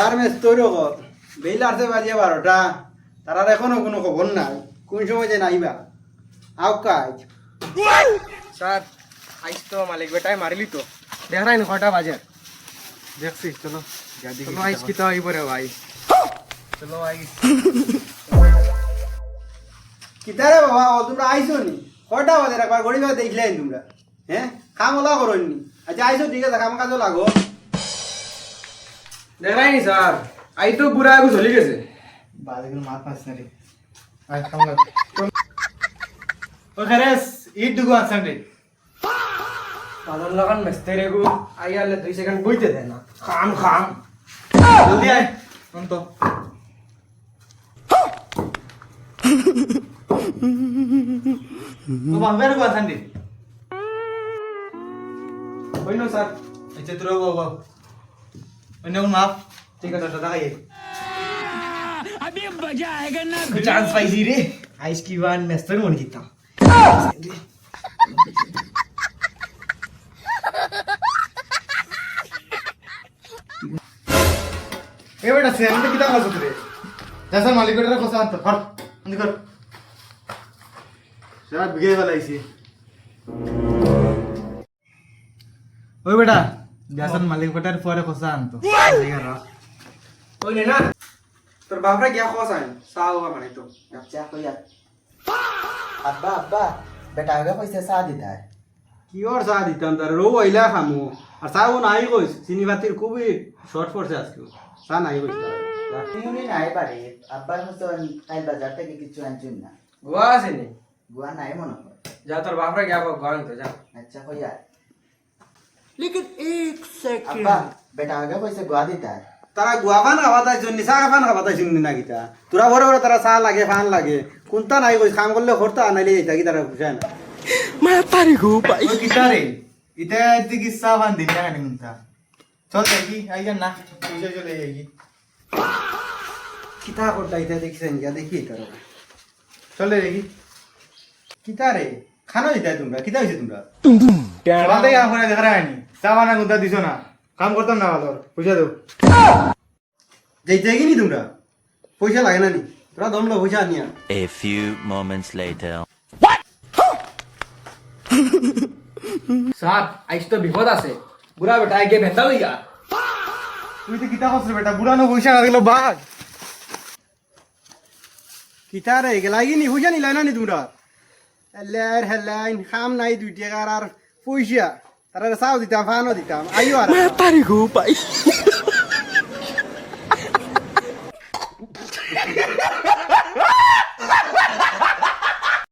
আর mace তৈরি কর bail আসছে বাজিয়ে 12টা তার আর এখনো কোনো খবর নাই কোন সময় যে নাইবা আও কাজ স্যার আইস তো মালিক বেটায় মারিলি তো দেখ নাই কটা বাজে দেখছি চলো যা দেখি চলো আইস কি তো আইব রে ভাই চলো আইস কিতারে বাবা ও তোমরা আইছো নি কটা বাজে একবার গড়ি বাজে দেখলেন তোমরা হ্যাঁ কাম ওলা করনি আচ্ছা আইছো ঠিক আছে কাম কাজও লাগো দেখ নাই স্যার আই তো বুড়া আগু চলি গেছে বাজেগুলো মাত পাস না রে আই কাম কর ও খারেস ইট দুগো আছেন রে পাদর লাগান মেস্তেরে গু আইয়ালে 2 সেকেন্ড বইতে দেয় না খাম খাম জলদি আয় কোন তো তো বাম্বের গো আছেন রে কই না স্যার আচ্ছা তোর বাবা অন্য কোন মাপ ঠিক আছে দাদা খাইয়ে अभी मजा आएगा ना চান্স পাইছি রে আইস কি বান মেস্তের মনে কিতাম এ বেটা সেন্ট কিতা কাজ হচ্ছে রে যাসা মালিক বেটার কথা আনতো হট আনি কর সারা বিগে ফেলাইছি ওই বেটা যাসন মালিক বেটার পরে কথা আনতো কই না তোর বাপরা গিয়া খসাই সাও মানে তো अच्छा कोई अब्बा अब्बा बेटा आगे पैसे सा देता है কি ওর চা দিতাম তার রো আইলা খামু আর চাও নাই কইস চিনি বাতির খুবই শর্ট পড়ছে আজকে চা নাই কইস তারা क्यों नहीं आए बारे अब्बा तो काल बाजार तक किच्छु आंचुन ना গোয়া আছে নি गुआ नहीं मनो যা তোর বাপরা গিয়া গোয়া তো যা अच्छा कोई लेकिन एक सेकंड अब्बा बेटा आगे पैसे गुआ देता है তারা গুয়াফান খাবাতাই জন্য চা খাবান খাবাতাই জন্য না কিতা তোরা বড় বড় তারা চা লাগে ফান লাগে কোনটা নাই কইস কাম করলে হরতা আনাইলে যাইতা কি তারা বুঝায় না मैं तारी को भाई ওই কিতা রে ইতে তুই কি চা ফান দিন না কোনটা চল দেখি আইয়া না বুঝে চলে যাই কিতা করতা ইতে দেখিছেন যা দেখি তারা চলে দেখি কিতা রে খানো দিতা তোমরা কিতা হইছে তোমরা বাদে কাম করে দেখা রায়নি চা বানা কোনটা দিছো না কাম করতাম না ভালো পয়সা দাও যাইতে কি নি তোমরা পয়সা লাগে না নি তোরা দমলো পয়সা নিয়া A few moments later. Sir আইস তো বিপদ আছে বুড়া বেটা আগে ভেতা হইয়া তুই তো কিতা করছ বেটা বুড়ানো পয়সা না দিলো বাঘ কিতা রে গেলাই নি পয়সা নিলাই না নি তোমরা হেলার হেলাইন খাম নাই 2 টাকার আর পয়সা তারা চাও দিতাম ফানও দিতাম আইও আর मैं तारी को भाई